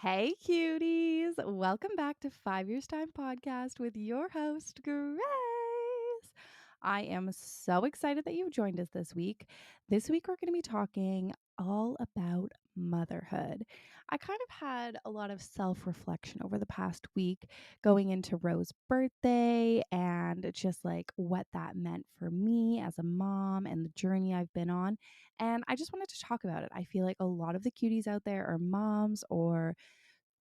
Hey, cuties. Welcome back to 5 Years Time Podcast with your host, Grace. I am so excited that you've joined us this week. This week, we're going to be talking all about motherhood. I kind of had a lot of self reflection over the past week going into Rose's birthday and just like what that meant for me as a mom and the journey I've been on. And I just wanted to talk about it. I feel like a lot of the cuties out there are moms or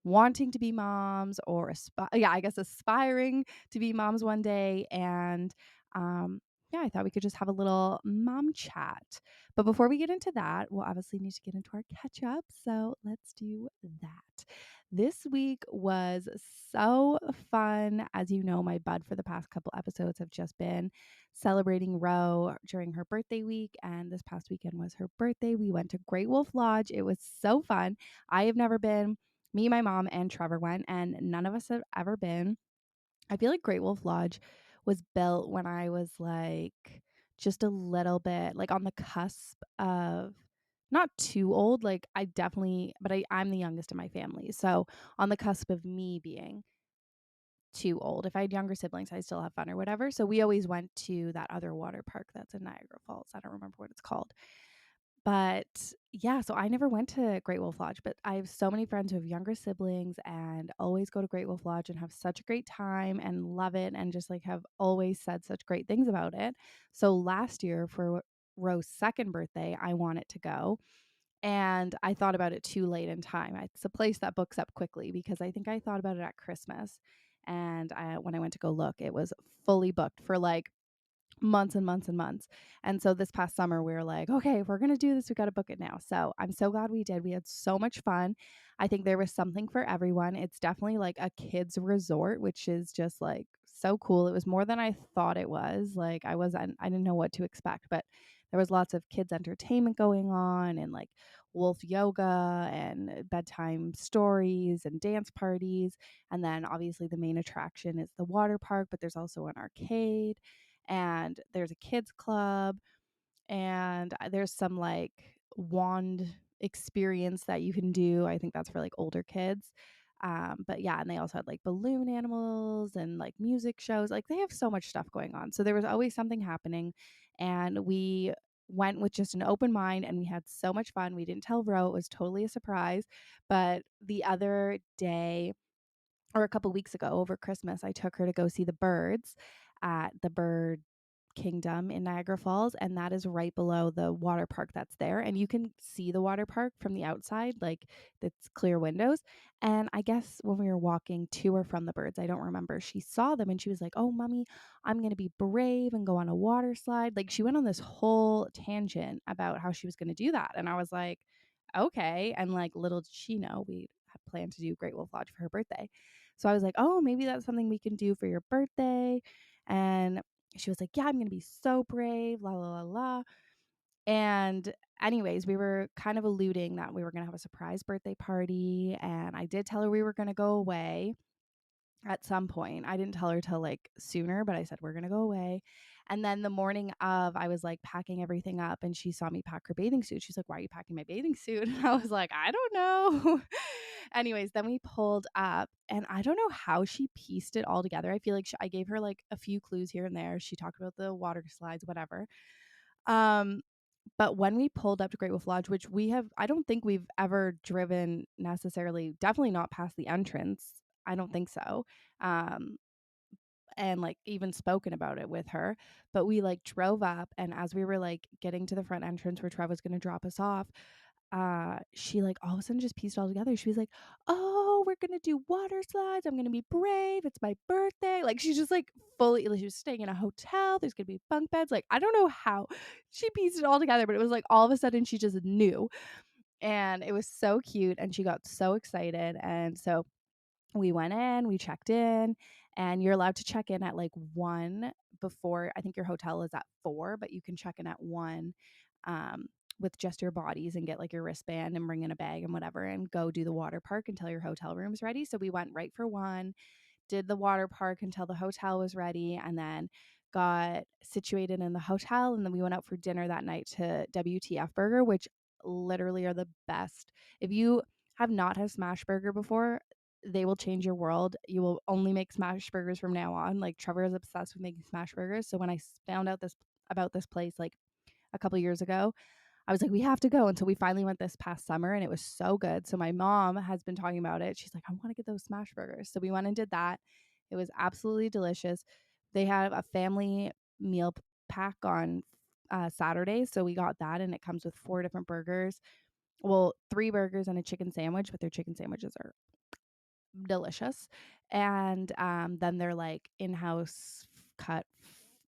wanting to be moms or I guess aspiring to be moms one day. And um, yeah, I thought we could just have a little mom chat. But before we get into that, we'll obviously need to get into our catch up. So let's do that. This week was so fun. As you know, my bud for the past couple episodes have just been celebrating Ro during her birthday week. And this past weekend was her birthday. We went to Great Wolf Lodge. It was so fun. I have never been. Me, my mom, and Trevor went, and none of us have ever been. I feel like Great Wolf Lodge was built when I was like just a little bit like on the cusp of not too old. Like I definitely, but I'm the youngest in my family. So on the cusp of me being too old. If I had younger siblings, I'd still have fun or whatever. So we always went to that other water park that's in Niagara Falls. I don't remember what it's called. But yeah, so I never went to Great Wolf Lodge, but I have so many friends who have younger siblings and always go to Great Wolf Lodge and have such a great time and love it and just like have always said such great things about it. So last year for Rose's second birthday, I wanted to go and I thought about it too late in time. It's a place that books up quickly because I think I thought about it at Christmas. And when I went to go look, it was fully booked for like months and months and months. And so this past summer, we were like, okay, if we're going to do this, we got to book it now. So I'm so glad we did. We had so much fun. I think there was something for everyone. It's definitely like a kids resort, which is just like so cool. It was more than I thought it was. Like I didn't know what to expect, but there was lots of kids entertainment going on and like wolf yoga and bedtime stories and dance parties. And then obviously the main attraction is the water park, but there's also an arcade and there's a kids club and there's some like wand experience that you can do. I think that's for like older kids. But yeah, and they also had like balloon animals and like music shows. Like they have so much stuff going on. So there was always something happening. And we went with just an open mind and we had so much fun. We didn't tell Ro, it was totally a surprise. But the other day, or a couple weeks ago over Christmas, I took her to go see the birds at the Bird Kingdom in Niagara Falls, and that is right below the water park that's there. And you can see the water park from the outside, like it's clear windows. And I guess when we were walking to or from the birds, I don't remember, she saw them and she was like, "Oh, mommy, I'm going to be brave and go on a water slide." Like she went on this whole tangent about how she was going to do that. And I was like, okay. And like little did she know, we had planned to do Great Wolf Lodge for her birthday. So I was like, oh, maybe that's something we can do for your birthday. And she was like, yeah, I'm going to be so brave, la, la, la, la. And anyways, we were kind of alluding that we were going to have a surprise birthday party. And I did tell her we were going to go away at some point. I didn't tell her till like sooner, but I said we're going to go away. And then the morning of, I was like packing everything up and she saw me pack her bathing suit. She's like, "Why are you packing my bathing suit?" And I was like, "I don't know." Anyways, then we pulled up and I don't know how she pieced it all together. I feel like I gave her like a few clues here and there. She talked about the water slides, whatever. Um, but when we pulled up to Great Wolf Lodge, which I don't think we've ever driven necessarily, definitely not past the entrance. I don't think so. Um, and like even spoken about it with her. But we like drove up, and as we were like getting to the front entrance where Trev was going to drop us off, she like all of a sudden just pieced it all together. She was like, "Oh, we're gonna do water slides. I'm gonna be brave. It's my birthday." Like she's just like fully, like, she was staying in a hotel. There's gonna be bunk beds. Like I don't know how she pieced it all together, but it was like all of a sudden she just knew, and it was so cute, and she got so excited, and so we went in, we checked in, and you're allowed to check in at like 1 before. I think your hotel is at 4, but you can check in at 1 um, with just your bodies and get like your wristband and bring in a bag and whatever and go do the water park until your hotel room is ready. So we went right for 1, did the water park until the hotel was ready, and then got situated in the hotel. And then we went out for dinner that night to WTF Burger, which literally are the best. If you have not had a smash burger before, they will change your world. You will only make smash burgers from now on. Like Trevor is obsessed with making smash burgers. So when I found out this about this place like a couple years ago, I was like, we have to go. And so we finally went this past summer and it was so good. So my mom has been talking about it. She's like, I want to get those smash burgers. So we went and did that. It was absolutely delicious. They have a family meal pack on Saturday. So we got that and it comes with 4 different burgers. Well, 3 burgers and a chicken sandwich, but their chicken sandwiches are delicious. And then they're like in-house cut.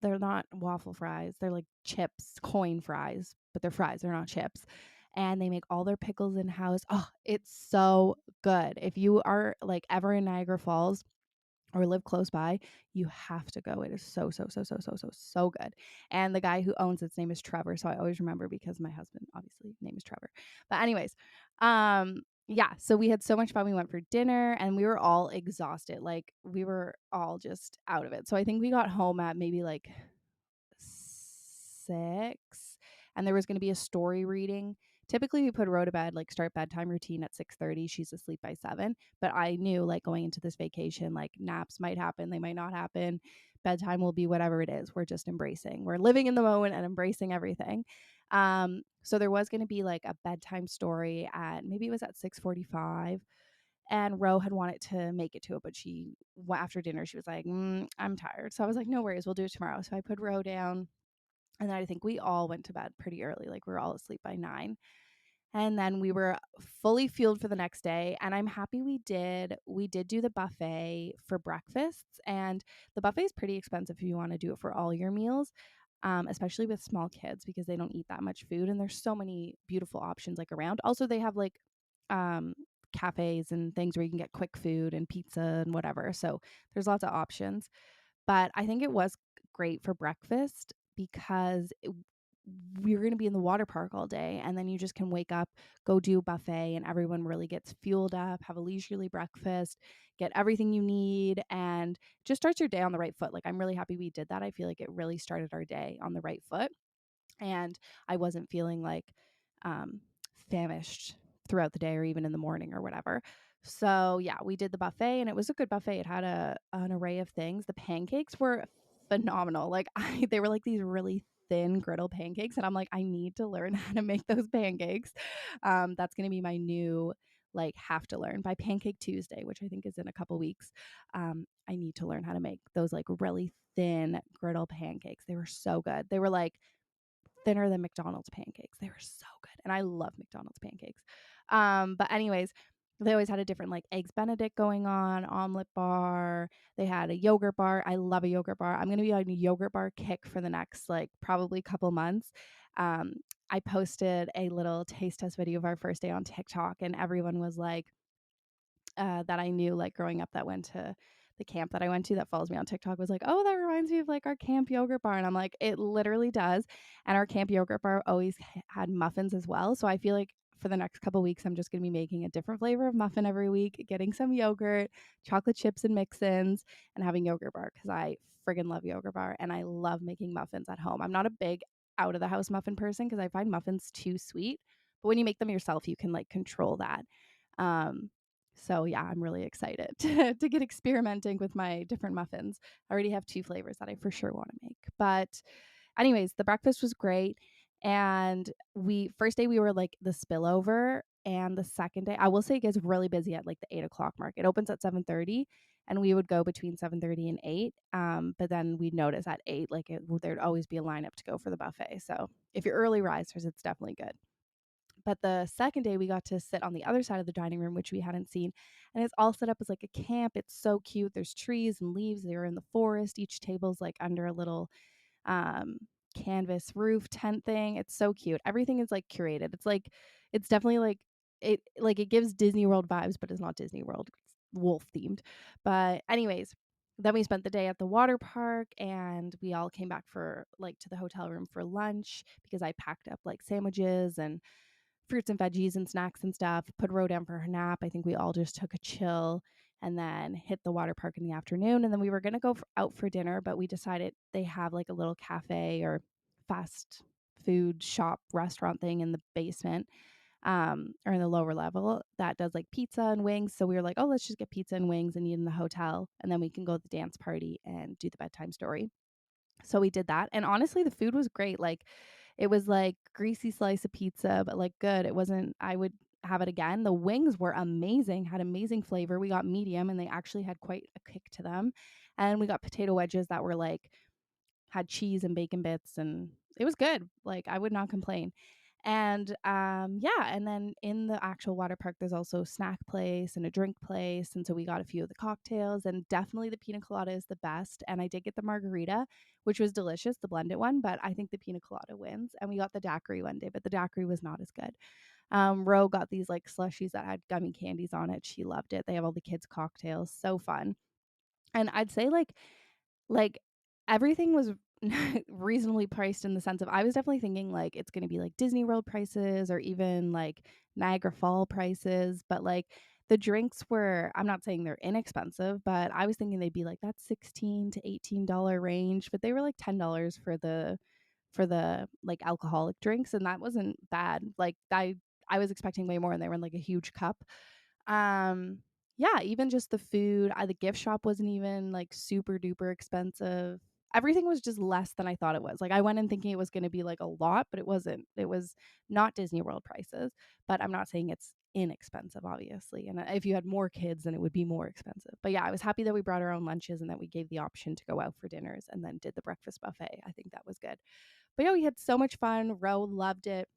They're not waffle fries. They're like chips, coin fries, but they're fries. They're not chips. And they make all their pickles in-house. Oh, it's so good. If you are like ever in Niagara Falls or live close by, you have to go. It is so, so, so, so, so, so, so good. And the guy who owns its name is Trevor. So I always remember because my husband, obviously, name is Trevor. But anyways, yeah, so we had so much fun. We went for dinner and we were all exhausted. Like we were all just out of it. So I think we got home at maybe like 6 and there was going to be a story reading. Typically we put Rhoda to bed, like start bedtime routine at 6:30. She's asleep by 7. But I knew like going into this vacation, like naps might happen, they might not happen. Bedtime will be whatever it is. We're just embracing. We're living in the moment and embracing everything. So there was going to be like a bedtime story at maybe it was at 6:45 and Ro had wanted to make it to it, but she after dinner she was like, I'm tired. So I was like, no worries, we'll do it tomorrow. So I put Ro down and then I think we all went to bed pretty early. Like we were all asleep by 9. And then we were fully fueled for the next day. And I'm happy we did. We did do the buffet for breakfasts. And the buffet is pretty expensive if you want to do it for all your meals, especially with small kids because they don't eat that much food. And there's so many beautiful options like around. Also, they have like um, cafes and things where you can get quick food and pizza and whatever. So there's lots of options. But I think it was great for breakfast because we were going to be in the water park all day and then you just can wake up, go do a buffet and everyone really gets fueled up, have a leisurely breakfast, get everything you need and just starts your day on the right foot. Like I'm really happy we did that. I feel like it really started our day on the right foot and I wasn't feeling like um, famished throughout the day or even in the morning or whatever. So yeah, we did the buffet and it was a good buffet. It had an array of things. The pancakes were phenomenal. Like they were like these really thin griddle pancakes and I'm like I need to learn how to make those pancakes. That's going to be my new like have to learn by Pancake Tuesday, which I think is in a couple weeks. I need to learn how to make those like really thin griddle pancakes. They were so good. They were like thinner than McDonald's pancakes. They were so good. And I love McDonald's pancakes. But anyways, they always had a different like eggs Benedict going on, omelet bar. They had a yogurt bar. I love a yogurt bar. I'm going to be on a yogurt bar kick for the next like probably couple months. Um, I posted a little taste test video of our first day on TikTok and everyone was like, that I knew like growing up that went to the camp that I went to that follows me on TikTok was like, oh, that reminds me of like our camp yogurt bar. And I'm like, it literally does. And our camp yogurt bar always had muffins as well. So I feel like for the next couple weeks, I'm just going to be making a different flavor of muffin every week, getting some yogurt, chocolate chips and mix-ins, and having yogurt bar because I friggin' love yogurt bar and I love making muffins at home. I'm not a big out of the house muffin person because I find muffins too sweet. But when you make them yourself, you can like control that. Um, so yeah, I'm really excited to get experimenting with my different muffins. I already have 2 flavors that I for sure want to make. But anyways, the breakfast was great. And we first day we were like the spillover. And the second day, I will say it gets really busy at like the 8 o'clock mark. It opens at 7:30 and we would go between 7:30 and 8. But then we'd notice at 8, like there'd always be a lineup to go for the buffet. So if you're early risers, it's definitely good. But the second day, we got to sit on the other side of the dining room, which we hadn't seen. And it's all set up as like a camp. It's so cute. There's trees and leaves. They're in the forest. Each table's like under a little um, canvas roof tent thing. It's so cute. Everything is like curated. It's like, it's definitely like it gives Disney World vibes, but it's not Disney World. It's wolf themed. But, anyways, then we spent the day at the water park and we all came back for like to the hotel room for lunch because I packed up like sandwiches and fruits and veggies and snacks and stuff, put Ro down for her nap. I think we all just took a chill and then hit the water park in the afternoon. And then we were going to go out for dinner, but we decided they have like a little cafe or fast food shop restaurant thing in the basement. or in the lower level that does like pizza and wings. So we were like, oh, let's just get pizza and wings and eat in the hotel. And then we can go to the dance party and do the bedtime story. So we did that. And honestly, the food was great. Like it was like greasy slice of pizza, but like good. It wasn't, I would have it again. The wings were amazing, had amazing flavor. We got medium and they actually had quite a kick to them. And we got potato wedges that were like, had cheese and bacon bits and it was good. Like I would not complain. And yeah, and then in the actual water park there's also a snack place and a drink place, and so we got a few of the cocktails, and definitely the pina colada is the best. And I did get the margarita, which was delicious, the blended one, but I think the pina colada wins. And we got the daiquiri one day, but the daiquiri was not as good. Ro got these like slushies that had gummy candies on it. She loved it. They have all the kids cocktails, so fun. And I'd say like everything was reasonably priced, in the sense of I was definitely thinking like it's going to be like Disney World prices or even like Niagara Fall prices, but like the drinks were, I'm not saying they're inexpensive, but I was thinking they'd be like that $16 to $18 range, but they were like $10 for the like alcoholic drinks, and that wasn't bad. Like I was expecting way more, and they were in like a huge cup. um yeah, even just the food, the gift shop wasn't even like super duper expensive. Everything was just less than I thought it was. Like I went in thinking it was going to be like a lot, but it wasn't. It was not Disney World prices, but I'm not saying it's inexpensive, obviously. And if you had more kids, then it would be more expensive. But yeah, I was happy that we brought our own lunches and that we gave the option to go out for dinners and then did the breakfast buffet. I think that was good. But yeah, we had so much fun. Ro loved it.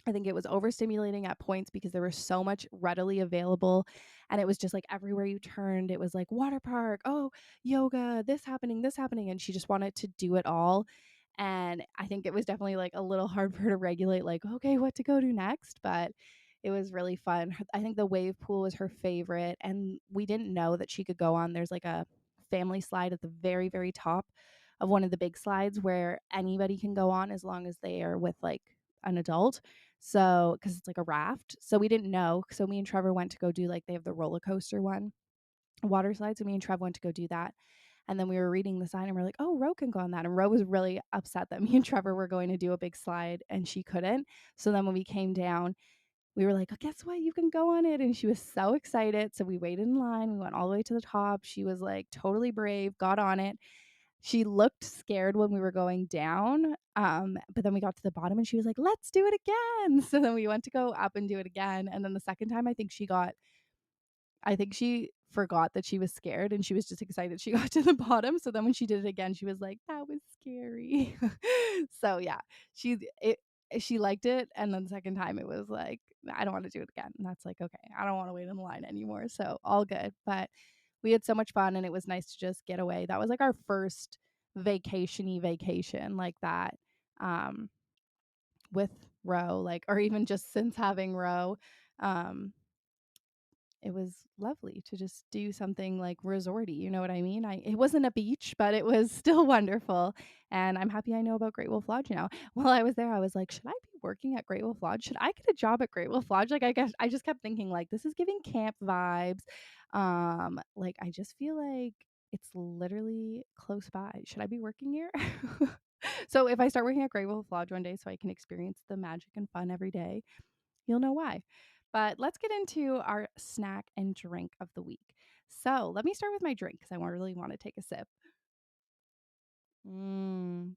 I think it was overstimulating at points because there was so much readily available, and it was just like everywhere you turned, it was like water park, oh, yoga, this happening. And she just wanted to do it all. And I think it was definitely like a little hard for her to regulate, like, okay, what to go to next. But it was really fun. I think the wave pool was her favorite. And we didn't know that she could go on. There's like a family slide at the very, very top of one of the big slides where anybody can go on as long as they are with like an adult. So, because it's like a raft. So we didn't know. So me and Trevor went to go do like, they have the roller coaster one, water slide. So me and Trev went to go do that. And then we were reading the sign and we're like, oh, Ro can go on that. And Ro was really upset that me and Trevor were going to do a big slide and she couldn't. So then when we came down, we were like, oh, guess what? You can go on it. And she was so excited. So we waited in line. We went all the way to the top. She was like totally brave, got on it. She looked scared when we were going down. But then we got to the bottom and she was like, let's do it again. So then we went to go up and do it again. And then the second time, I think she forgot that she was scared and she was just excited she got to the bottom. So then when she did it again, she was like, that was scary. So yeah, she it she liked it. And then the second time it was like, I don't want to do it again. And that's like, okay, I don't want to wait in the line anymore. So all good. But we had so much fun and it was nice to just get away. That was like our first vacation-y vacation like that. Um with Ro, like, or even just since having Ro. Um it was lovely to just do something like resorty, you know what I mean? It wasn't a beach, but it was still wonderful. And I'm happy I know about Great Wolf Lodge now. While I was there, I was like, should I be working at Great Wolf Lodge? Should I get a job at Great Wolf Lodge? Like I guess I just kept thinking like this is giving camp vibes. Like I just feel like it's literally close by. Should I be working here? So if I start working at Great Wolf Lodge one day so I can experience the magic and fun every day, you'll know why. But let's get into our snack and drink of the week. So let me start with my drink because I really want to take a sip. Mm.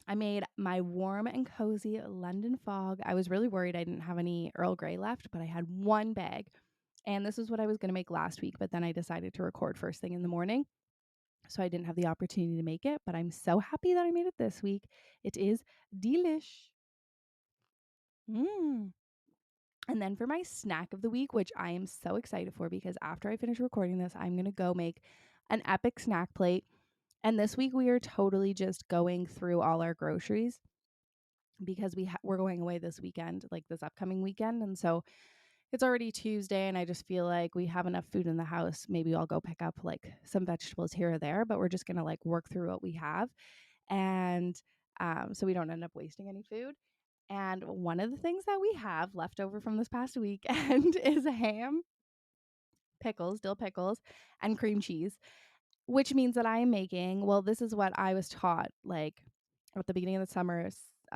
I made my warm and cozy London Fog. I was really worried I didn't have any Earl Grey left, but I had one bag. And this is what I was going to make last week, but then I decided to record first thing in the morning. So I didn't have the opportunity to make it, but I'm so happy that I made it this week. It is delish. Mm. And then for my snack of the week, which I am so excited for because after I finish recording this, I'm going to go make an epic snack plate. And this week we are totally just going through all our groceries because we're going away this weekend, like this upcoming weekend. And so it's already Tuesday and I just feel like we have enough food in the house. Maybe I'll go pick up like some vegetables here or there, but we're just going to like work through what we have. And so we don't end up wasting any food. And one of the things that we have left over from this past weekend is ham, pickles, dill pickles, and cream cheese, which means that I am making, well, this is what I was taught like at the beginning of the summer.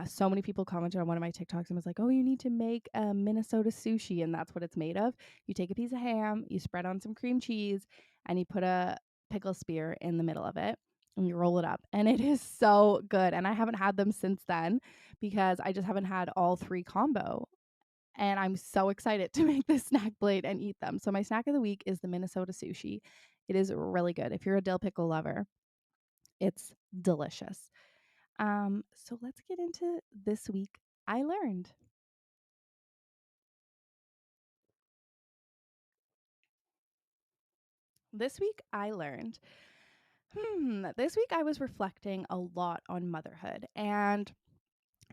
so many people commented on one of my TikToks and was like, "Oh, you need to make a Minnesota sushi," and that's what it's made of. You take a piece of ham, you spread on some cream cheese, and you put a pickle spear in the middle of it, and you roll it up, and it is so good. And I haven't had them since then because I just haven't had all three combo. And I'm so excited to make this snack plate and eat them. So my snack of the week is the Minnesota sushi. It is really good. If you're a dill pickle lover, it's delicious. So let's get into this week I learned. This week I learned. This week I was reflecting a lot on motherhood and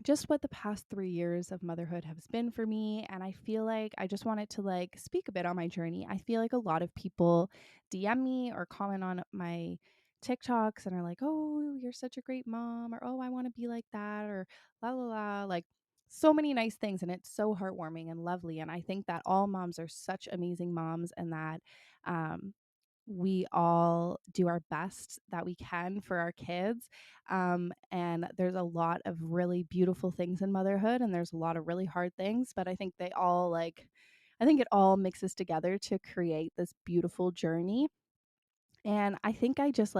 just what the past 3 years of motherhood has been for me. And I feel like I just wanted to like speak a bit on my journey. I feel like a lot of people DM me or comment on my TikToks and are like, "Oh, you're such a great mom," or "Oh, I want to be like that," or la la la, like so many nice things. And it's so heartwarming and lovely. And I think that all moms are such amazing moms, and that um we all do our best that we can for our kids. And there's a lot of really beautiful things in motherhood, and there's a lot of really hard things, but I think they all I think it all mixes together to create this beautiful journey. And I think I just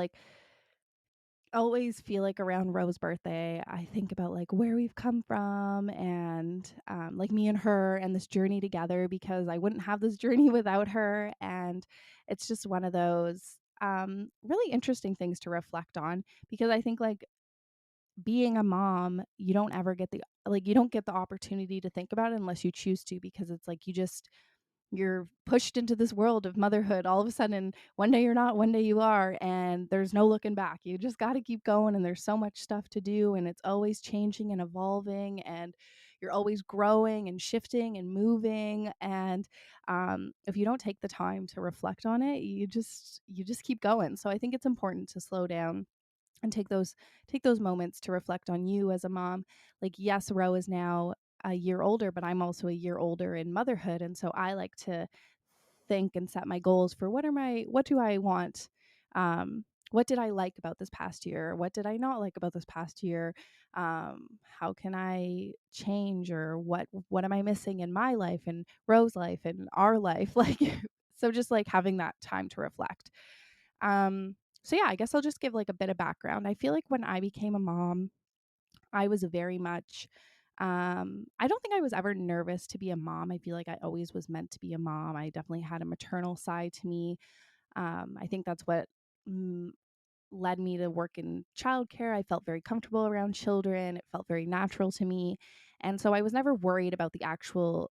always feel like around Rose's birthday, I think about like where we've come from, and like me and her and this journey together, because I wouldn't have this journey without her. And it's just one of those really interesting things to reflect on, because I think like being a mom, you don't ever get you don't get the opportunity to think about it unless you choose to, because it's like you're pushed into this world of motherhood all of a sudden. One day you're not, one day you are, and there's no looking back. You just got to keep going, and there's so much stuff to do, and it's always changing and evolving, and you're always growing and shifting and moving. And if you don't take the time to reflect on it, you just keep going. So I think it's important to slow down and take those moments to reflect on you as a mom. Like, yes, Ro is now a year older, but I'm also a year older in motherhood, and so I like to think and set my goals for what do I want, what did I like about this past year, what did I not like about this past year, how can I change, or what am I missing in my life and Ro's life and our life, like so just like having that time to reflect. So yeah, I guess I'll just give like a bit of background. I feel like when I became a mom, I was very much I don't think I was ever nervous to be a mom. I feel like I always was meant to be a mom. I definitely had a maternal side to me. I think that's what mm, led me to work in childcare. I felt very comfortable around children. It felt very natural to me. And so I was never worried about the actual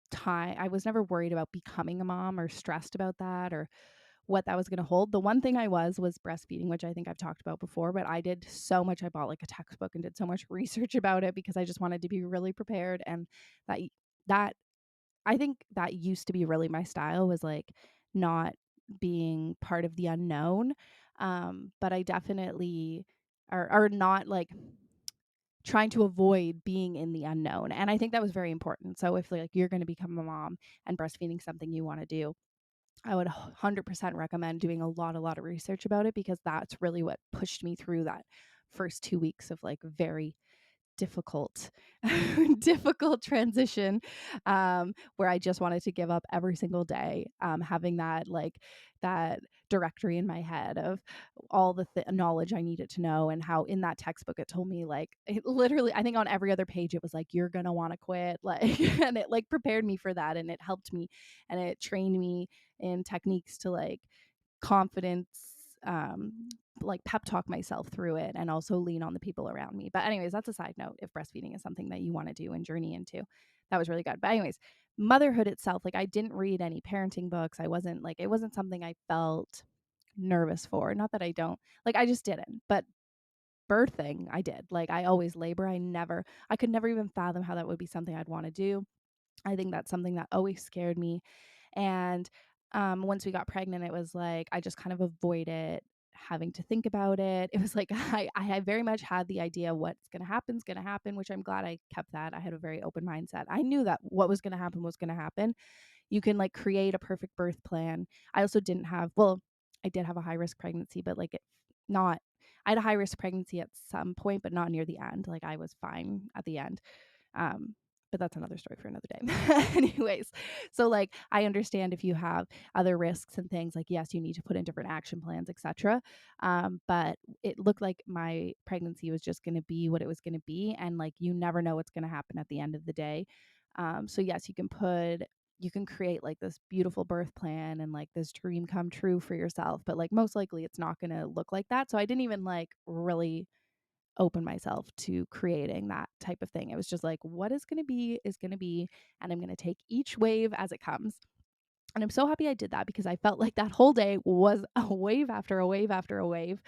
time. I was never worried about becoming a mom or stressed about that or what that was going to hold. The one thing I was breastfeeding, which I think I've talked about before, but I did so much. I bought like a textbook and did so much research about it because I just wanted to be really prepared. And that, that, I think that used to be really my style, was like not being part of the unknown. But I definitely, or not like trying to avoid being in the unknown. And I think that was very important. So if like you're going to become a mom and breastfeeding something you want to do, I would 100% recommend doing a lot of research about it, because that's really what pushed me through that first 2 weeks of like very difficult difficult transition, where I just wanted to give up every single day, having that directory in my head of all the knowledge I needed to know, and how in that textbook it told me, like, it literally, I think on every other page it was like, you're gonna want to quit, like and it like prepared me for that, and it helped me, and it trained me in techniques to like confidence, like pep talk myself through it, and also lean on the people around me. But anyways, that's a side note. If breastfeeding is something that you want to do and journey into, that was really good. But anyways, motherhood itself, like I didn't read any parenting books. I wasn't like, it wasn't something I felt nervous for. Not that I don't, like I just didn't. But birthing, I did. Like I always labor. I could never even fathom how that would be something I'd want to do. I think that's something that always scared me. And once we got pregnant, it was like I just kind of avoided having to think about it. It was like I very much had the idea what's going to happen is going to happen, which I'm glad I kept that. I had a very open mindset. I knew that what was going to happen was going to happen. You can like create a perfect birth plan. I also didn't have, well, I did have a high risk pregnancy, but like it not, I had a high risk pregnancy at some point, but not near the end. Like I was fine at the end. Um, but that's another story for another day. Anyways, so like I understand if you have other risks and things, like yes, you need to put in different action plans, etc. But it looked like my pregnancy was just going to be what it was going to be, and like you never know what's going to happen at the end of the day. So yes, you can create like this beautiful birth plan and like this dream come true for yourself, but like most likely it's not going to look like that. So I didn't even like really open myself to creating that type of thing. It was just like, what is going to be is going to be, and I'm going to take each wave as it comes. And I'm so happy I did that because I felt like that whole day was a wave after a wave after a wave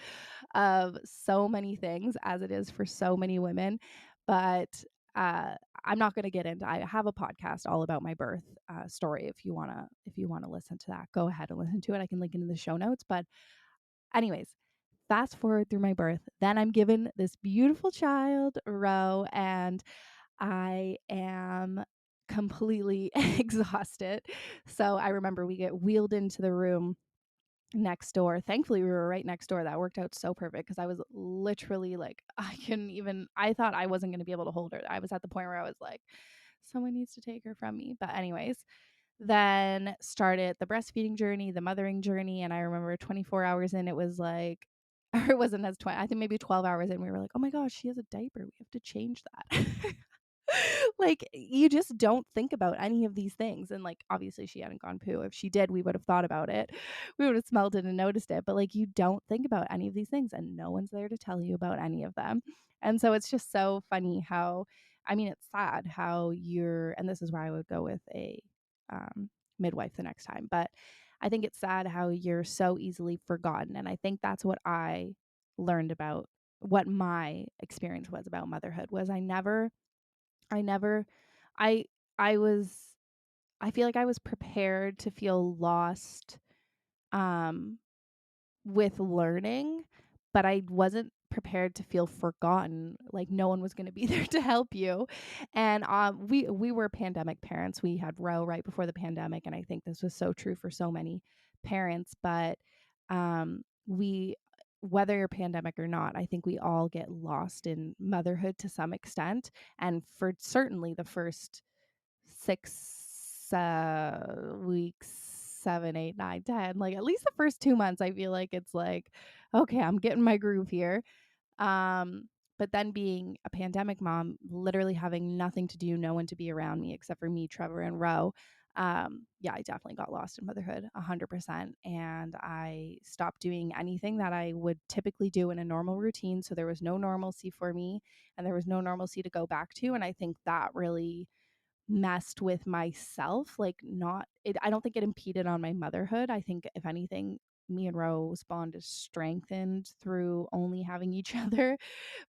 of so many things, as it is for so many women. But uh, I'm not going to get into. I have a podcast all about my birth story. If you wanna listen to that, go ahead and listen to it. I can link it in the show notes. But anyways, fast forward through my birth. Then I'm given this beautiful child, Ro, and I am completely exhausted. So I remember we get wheeled into the room next door. Thankfully, we were right next door. That worked out so perfect because I was literally like, I thought I wasn't going to be able to hold her. I was at the point where I was like, someone needs to take her from me. But, anyways, then started the breastfeeding journey, the mothering journey. And I remember 24 hours in, it was like, or it wasn't as 20, I think maybe 12 hours in, we were like, oh my gosh, she has a diaper. We have to change that. Like, you just don't think about any of these things. And like, obviously, she hadn't gone poo. If she did, we would have thought about it. We would have smelled it and noticed it. But like, you don't think about any of these things, and no one's there to tell you about any of them. And so it's just so funny how, I mean, it's sad how and this is where I would go with a midwife the next time. But I think it's sad how you're so easily forgotten. And I think that's what I learned about what my experience was about motherhood was I never I I was I feel like I was prepared to feel lost um with learning, but I wasn't prepared to feel forgotten, like no one was going to be there to help you. And we were pandemic parents. We had Roe right before the pandemic, and I think this was so true for so many parents, but we whether you're pandemic or not, I think we all get lost in motherhood to some extent. And for certainly the first 6 weeks, 7, 8, 9, 10, like at least the first 2 months, I feel like it's like, okay, I'm getting my groove here. Um, but then being a pandemic mom, literally having nothing to do, no one to be around me except for me, Trevor, and Ro. Yeah, I definitely got lost in motherhood 100%. And I stopped doing anything that I would typically do in a normal routine. So there was no normalcy for me, and there was no normalcy to go back to. And I think that really messed with myself, like not it I don't think it impeded on my motherhood. I think if anything, me and Rose bond is strengthened through only having each other.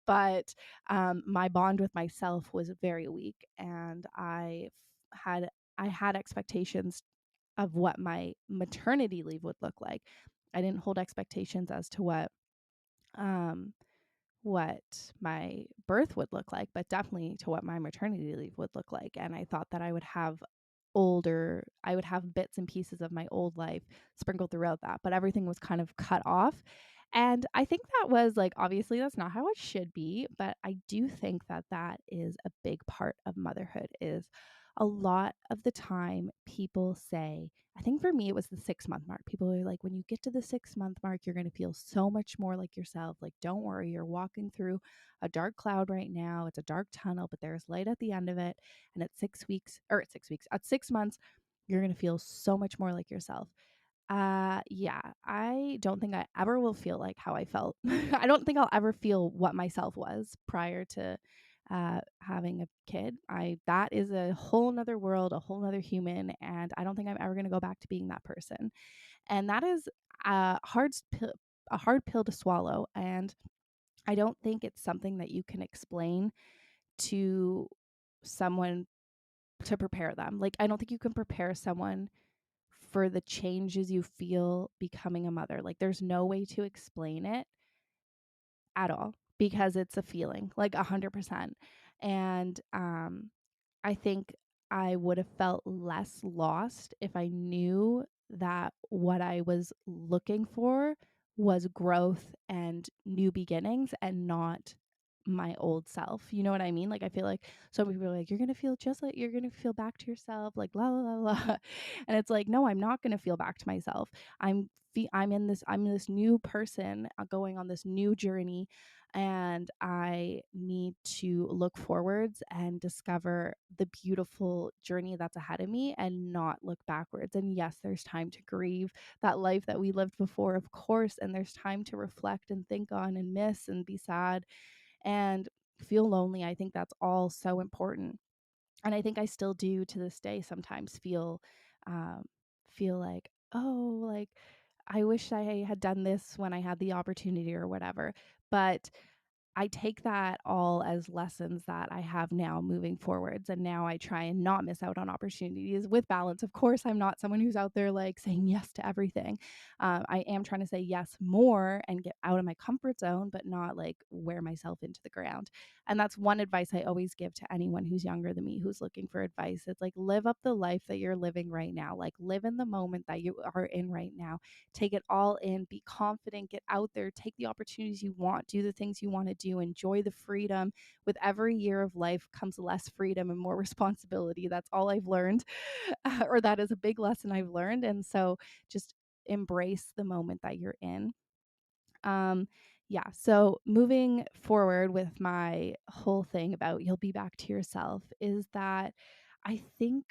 But my bond with myself was very weak, and had I had expectations of what my maternity leave would look like. I didn't hold expectations as to um what my birth would look like, but definitely to what my maternity leave would look like. And I thought that I would have bits and pieces of my old life sprinkled throughout that, but everything was kind of cut off. And I think that was like, obviously, that's not how it should be, but I do think that that is a big part of motherhood. Is a lot of the time people say, I think for me, it was the 6 month mark. People are like, when you get to the 6 month mark, you're going to feel so much more like yourself. Like, don't worry, you're walking through a dark cloud right now. It's a dark tunnel, but there's light at the end of it. And at 6 months, you're going to feel so much more like yourself. Yeah, I don't think I ever will feel like how I felt. I don't think I'll ever feel what myself was prior to having a kid. That is a whole nother world, a whole nother human, and I don't think I'm ever going to go back to being that person. And that is a hard pill to swallow. And I don't think it's something that you can explain to someone to prepare them. Like, I don't think you can prepare someone for the changes you feel becoming a mother. Like, there's no way to explain it at all because it's a feeling, like 100%. And I think I would have felt less lost if I knew that what I was looking for was growth and new beginnings and not my old self. You know what I mean? Like, I feel like so many people are like, you're going to feel just like you're going to feel back to yourself, like, la, la, la, la. And it's like, no, I'm not going to feel back to myself. I'm this new person going on this new journey, and I need to look forwards and discover the beautiful journey that's ahead of me and not look backwards. And yes, there's time to grieve that life that we lived before, of course, and there's time to reflect and think on and miss and be sad and feel lonely. I think that's all so important. And I think I still do to this day sometimes um feel like, oh, like I wish I had done this when I had the opportunity or whatever. But I take that all as lessons that I have now moving forwards. And now I try and not miss out on opportunities with balance. Of course, I'm not someone who's out there like saying yes to everything. I am trying to say yes more and get out of my comfort zone, but not like wear myself into the ground. And that's one advice I always give to anyone who's younger than me, who's looking for advice. It's like, live up the life that you're living right now. Like, live in the moment that you are in right now. Take it all in, be confident, get out there, take the opportunities you want, do the things you want to do, enjoy the freedom. With every year of life comes less freedom and more responsibility. That's all I've learned, or that is a big lesson I've learned. And so just embrace the moment that you're in. Um, yeah, so moving forward with my whole thing about you'll be back to yourself is that I think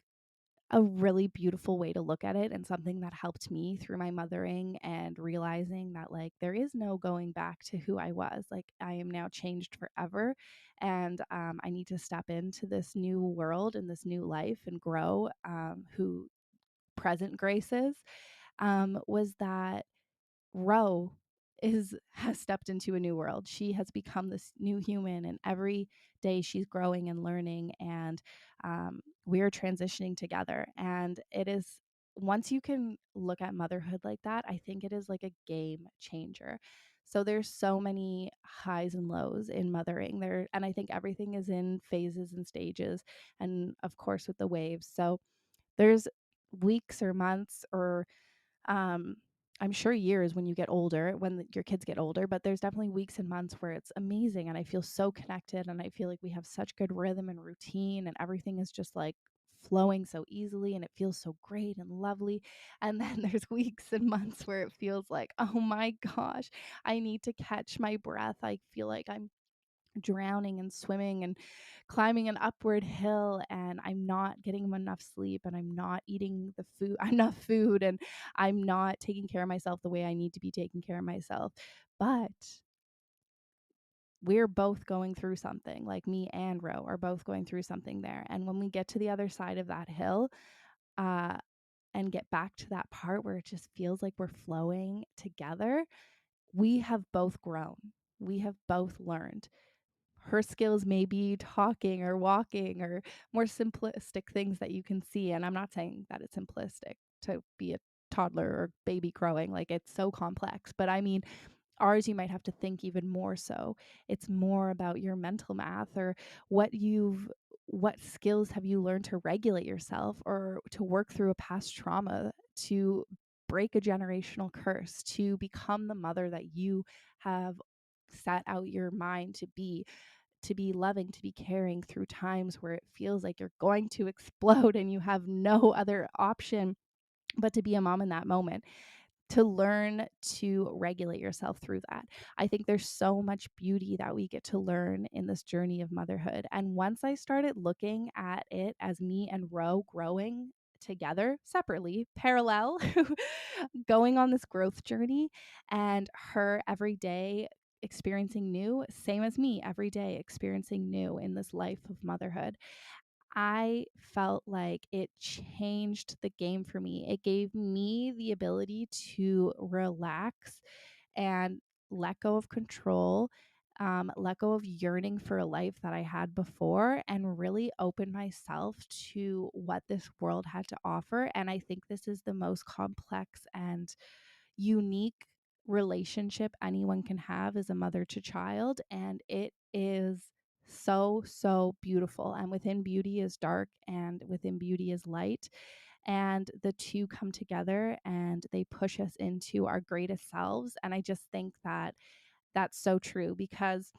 a really beautiful way to look at it, and something that helped me through my mothering and realizing that like there is no going back to who I was. Like, I am now changed forever, and I need to step into this new world and this new life and grow, who present Grace is, was that Ro is has stepped into a new world. She has become this new human, and every day she's growing and learning, and we're transitioning together. And it is, once you can look at motherhood like that, I think it is like a game changer. So there's so many highs and lows in mothering there, and I think everything is in phases and stages, and of course with the waves. So there's weeks or months or um, I'm sure years when you get older, when your kids get older, but there's definitely weeks and months where it's amazing and I feel so connected and I feel like we have such good rhythm and routine and everything is just like flowing so easily and it feels so great and lovely. And then there's weeks and months where it feels like, oh my gosh, I need to catch my breath. I feel like I'm drowning and swimming and climbing an upward hill and I'm not getting enough sleep and I'm not eating the food enough food and I'm not taking care of myself the way I need to be taking care of myself. But we're both going through something. Like, me and Ro are both going through something there. And when we get to the other side of that hill, uh and get back to that part where it just feels like we're flowing together, we have both grown. We have both learned. Her skills may be talking or walking or more simplistic things that you can see. And I'm not saying that it's simplistic to be a toddler or baby growing, like it's so complex. But I mean, ours, you might have to think even more so. It's more about your mental math or what skills have you learned to regulate yourself or to work through a past trauma, to break a generational curse, to become the mother that you have set out your mind to be loving, to be caring through times where it feels like you're going to explode and you have no other option but to be a mom in that moment, to learn to regulate yourself through that. I think there's so much beauty that we get to learn in this journey of motherhood. And once I started looking at it as me and Ro growing together separately, parallel, going on this growth journey, and her every day experiencing new, same as me, every day experiencing new in this life of motherhood, I felt like it changed the game for me. It gave me the ability to relax and let go of control, let go of yearning for a life that I had before, and really open myself to what this world had to offer. And I think this is the most complex and unique relationship anyone can have as a mother to child. And it is so, so beautiful. And within beauty is dark, and within beauty is light. and the two come together and they push us into our greatest selves. And I just think that that's so true, because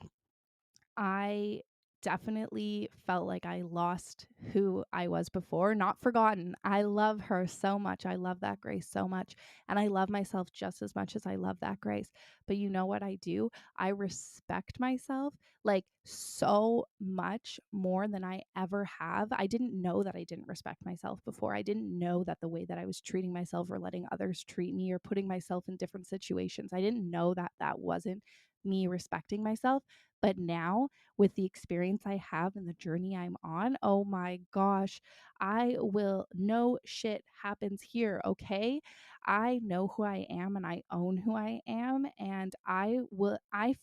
I definitely felt like I lost who I was before, not forgotten. I love her so much. I love that Grace so much. And I love myself just as much as I love that Grace. But you know what I do? I respect myself like so much more than I ever have. I didn't know that I didn't respect myself before. I didn't know that the way that I was treating myself or letting others treat me or putting myself in different situations, I didn't know that that wasn't me respecting myself. But now, with the experience I have and the journey I'm on, oh my gosh, I will, no shit happens here, okay? I know who I am and I own who I am. And I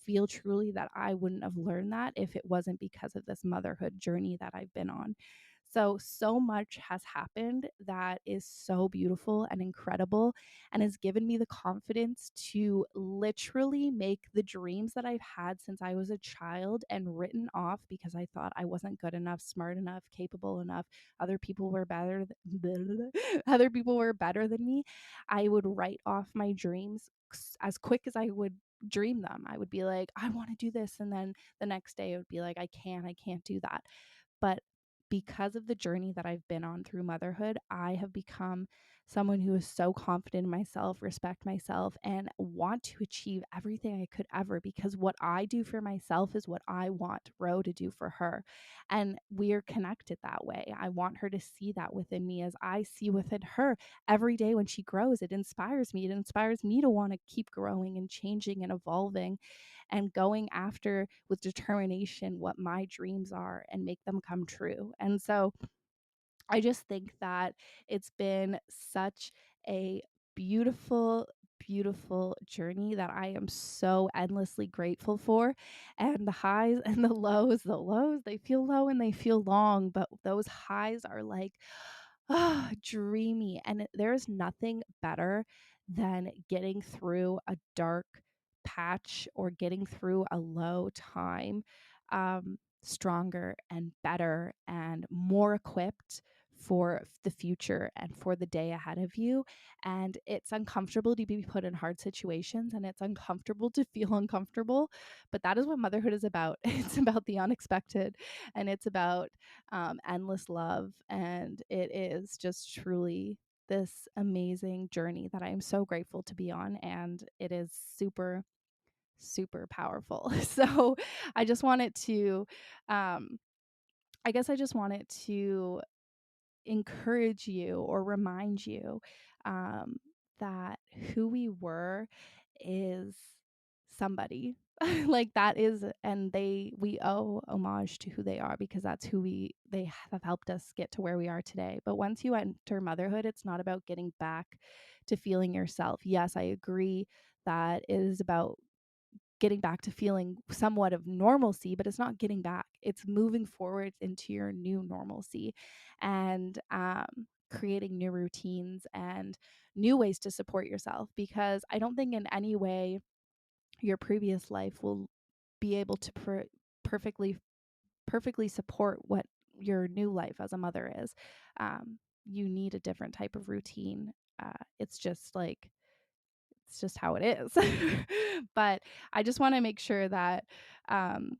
feel truly that I wouldn't have learned that if it wasn't because of this motherhood journey that I've been on. So much has happened that is so beautiful and incredible, and has given me the confidence to literally make the dreams that I've had since I was a child and written off because I thought I wasn't good enough, smart enough, capable enough. Other people were better. Other people were better than me. I would write off my dreams as quick as I would dream them. I would be like, I want to do this, and then the next day it would be like, I can't do that. But because of the journey that I've been on through motherhood, I have become someone who is so confident in myself, respect myself, and want to achieve everything I could ever, because what I do for myself is what I want Ro to do for her. And we're connected that way. I want her to see that within me as I see within her every day when she grows. It inspires me. It inspires me to want to keep growing and changing and evolving and going after with determination what my dreams are and make them come true. And so I just think that it's been such a beautiful, beautiful journey that I am so endlessly grateful for. And the highs and the lows, they feel low and they feel long, but those highs are like, dreamy. And there's nothing better than getting through a dark patch or getting through a low time, stronger and better and more equipped for the future and for the day ahead of you. And it's uncomfortable to be put in hard situations, and it's uncomfortable to feel uncomfortable. But that is what motherhood is about. It's about the unexpected, and it's about endless love. And it is just truly this amazing journey that I am so grateful to be on. And it is super, super powerful. So I just wanted to, um, I guess I just wanted to encourage you or remind you um, that who we were is somebody. Like that is, and we owe homage to who they are, because that's who they have helped us get to where we are today. But once you enter motherhood, it's not about getting back to feeling yourself. Yes, I agree that it is about getting back to feeling somewhat of normalcy, but it's not getting back. It's moving forward into your new normalcy, and creating new routines and new ways to support yourself. Because I don't think in any way your previous life will be able to perfectly perfectly support what your new life as a mother is. You need a different type of routine. It's just like it's just how it is. But I just want to make sure that um,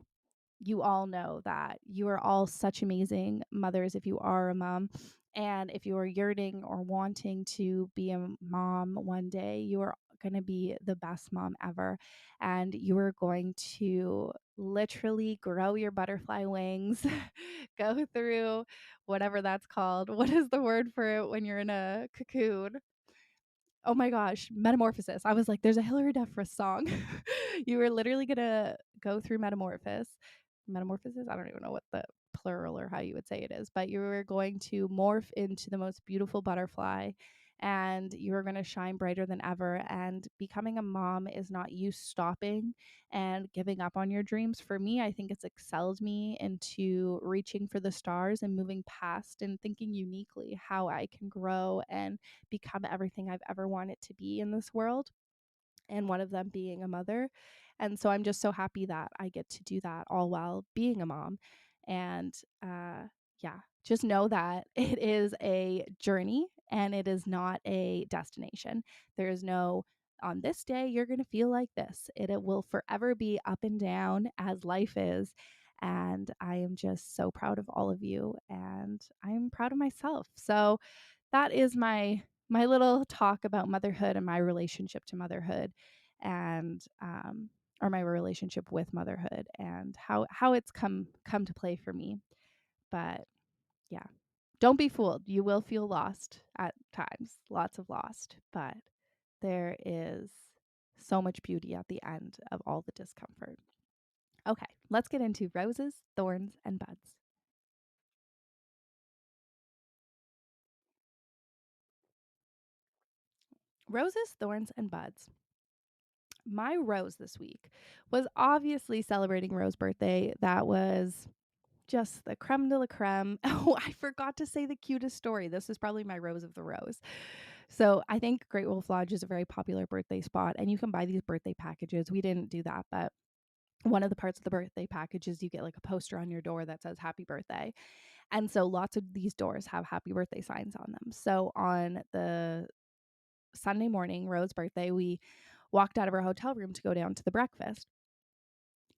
you all know that you are all such amazing mothers if you are a mom. And if you are yearning or wanting to be a mom one day, you are going to be the best mom ever. And you are going to literally grow your butterfly wings, go through whatever that's called. What is the word for it when you're in a cocoon? Oh my gosh, metamorphosis. I was like, there's a Hilary Duff song. You were literally gonna go through metamorphosis. I don't even know what the plural or how you would say it is, but you were going to morph into the most beautiful butterfly, and you were going to shine brighter than ever. And becoming a mom is not you stopping and giving up on your dreams. For me, I think it's excelled me into reaching for the stars and moving past and thinking uniquely how I can grow and become everything I've ever wanted to be in this world, and one of them being a mother. And so I'm just so happy that I get to do that all while being a mom. And yeah, just know that it is a journey. and it is not a destination. There is no, on this day, you're going to feel like this. It will forever be up and down as life is. And I am just so proud of all of you, and I'm proud of myself. So that is my little talk about motherhood and my relationship to motherhood, and or my relationship with motherhood, and how it's come to play for me. But yeah, don't be fooled. You will feel lost at times, lots of lost, but there is so much beauty at the end of all the discomfort. Okay, let's get into roses, thorns, and buds. Roses, thorns, and buds. My rose this week was obviously celebrating Rose's birthday. That was just the creme de la creme. Oh, I forgot to say the cutest story. This is probably my rose of the rose. So I think Great Wolf Lodge is a very popular birthday spot, and you can buy these birthday packages. We didn't do that, but one of the parts of the birthday package is you get like a poster on your door that says happy birthday. And so lots of these doors have happy birthday signs on them. So on the Sunday morning, Rose's birthday, we walked out of our hotel room to go down to the breakfast.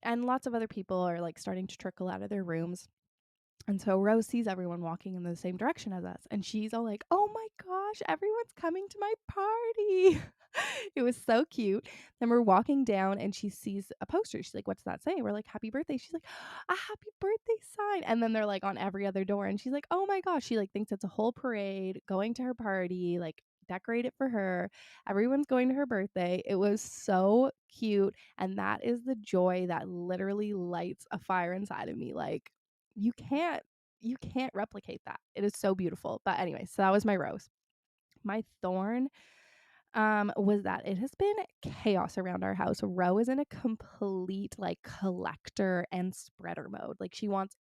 And lots of other people are like starting to trickle out of their rooms. And so Rose sees everyone walking in the same direction as us. And she's all like, oh my gosh, everyone's coming to my party. It was so cute. Then we're walking down and she sees a poster. She's like, what's that say? We're like, happy birthday. She's like, a happy birthday sign. And then they're like on every other door. And she's like, oh my gosh. She like thinks it's a whole parade going to her party, like decorate it for her. Everyone's going to her birthday. It was so cute. And that is the joy that literally lights a fire inside of me. Like, you can't replicate that. It is so beautiful. But anyway, so that was my rose. My thorn was that it has been chaos around our house. Ro is in a complete like collector and spreader mode. Like she wants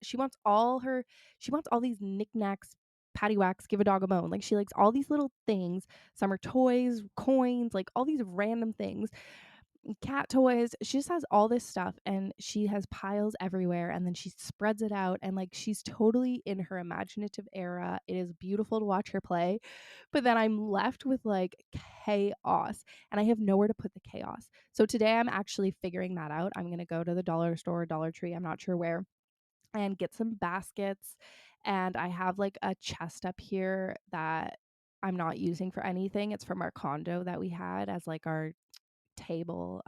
she wants all these knickknacks, patty whacks, give a dog a bone. Like she likes all these little things. Some are toys, coins, like all these random things, cat toys. She just has all this stuff, and she has piles everywhere, and then she spreads it out, and like she's totally in her imaginative era. It is beautiful to watch her play, but then I'm left with like chaos, and I have nowhere to put the chaos. So today I'm actually figuring that out. I'm going to go to the dollar store, Dollar Tree, I'm not sure where, and get some baskets. And I have like a chest up here that I'm not using for anything. It's from our condo that we had as like our table.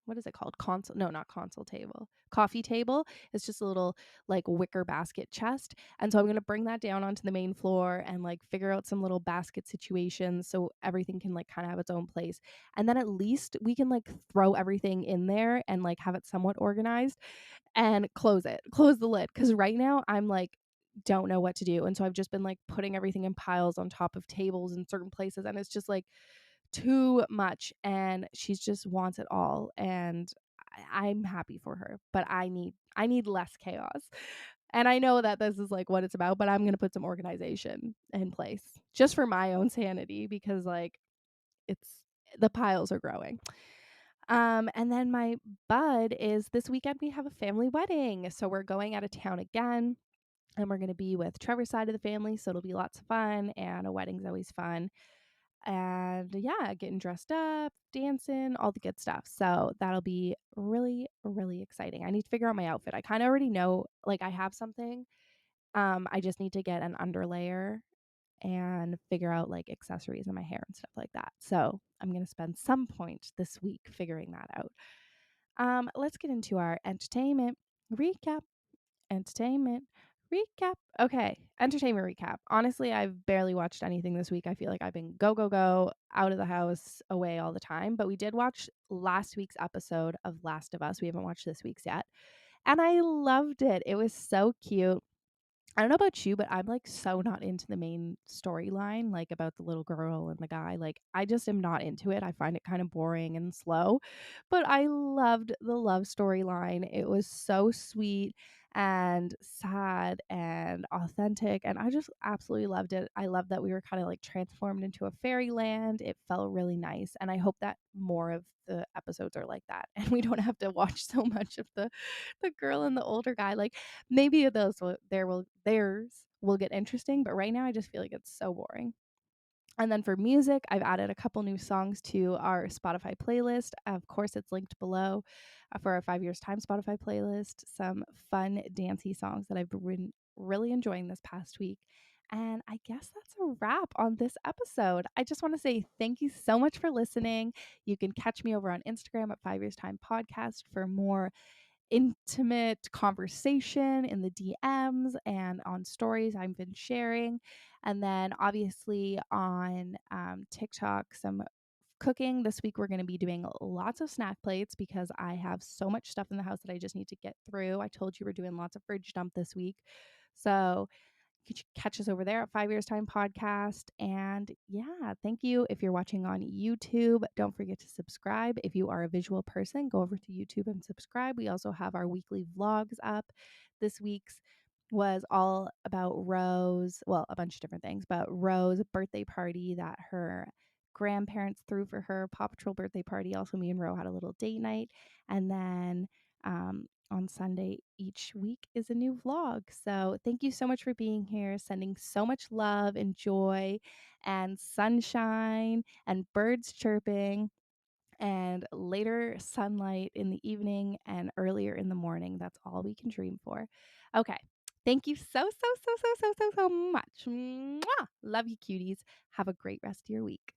What is it called? Console? No, not console table. Coffee table. It's just a little like wicker basket chest. And so I'm gonna bring that down onto the main floor and like figure out some little basket situations so everything can like kind of have its own place. And then at least we can like throw everything in there and like have it somewhat organized and close the lid. Cause right now I'm like, don't know what to do. And so I've just been like putting everything in piles on top of tables in certain places. And it's just like too much, and she just wants it all, and I'm happy for her, but I need less chaos. And I know that this is like what it's about, but I'm going to put some organization in place just for my own sanity, because like it's the piles are growing. And then my bud is this weekend we have a family wedding. So we're going out of town again, and we're going to be with Trevor's side of the family, so it'll be lots of fun, and a wedding's always fun. And yeah, getting dressed up, dancing, all the good stuff. So that'll be really, really exciting. I need to figure out my outfit. I kind of already know, like I have something. I just need to get an underlayer and figure out like accessories in my hair and stuff like that. So I'm gonna spend some point this week figuring that out. Let's get into our entertainment recap. Entertainment recap. Okay, entertainment recap. Honestly, I've barely watched anything this week. I feel like I've been go, go, go, out of the house, away all the time. But we did watch last week's episode of Last of Us. We haven't watched this week's yet. And I loved it. It was so cute. I don't know about you, but I'm like so not into the main storyline, like about the little girl and the guy. Like, I just am not into it. I find it kind of boring and slow. But I loved the love storyline. It was so sweet. and sad and authentic. And I just absolutely loved it. I love that we were kind of like transformed into a fairyland. It felt really nice. And I hope that more of the episodes are like that. And we don't have to watch so much of the girl and the older guy. Like maybe theirs will get interesting, but right now I just feel like it's so boring. And then for music, I've added a couple new songs to our Spotify playlist. Of course, it's linked below for our 5 years time Spotify playlist. Some fun, dancey songs that I've been really enjoying this past week. And I guess that's a wrap on this episode. I just want to say thank you so much for listening. You can catch me over on Instagram at 5 years time podcast for more intimate conversation in the DMs and on stories I've been sharing. And then obviously on TikTok, some cooking. This week, we're going to be doing lots of snack plates because I have so much stuff in the house that I just need to get through. I told you we're doing lots of fridge dump this week. So you can catch us over there at 5 years time podcast. And yeah, thank you. If you're watching on YouTube, don't forget to subscribe. If you are a visual person, go over to YouTube and subscribe. We also have our weekly vlogs up. This week's was all about Rose, well, a bunch of different things, but Rose's birthday party that her grandparents threw for her, Paw Patrol birthday party. Also, me and Ro had a little date night. And then on Sunday each week is a new vlog. So thank you so much for being here, sending so much love and joy and sunshine and birds chirping and later sunlight in the evening and earlier in the morning. That's all we can dream for. Okay. Thank you so much. Mwah! Love you, cuties. Have a great rest of your week.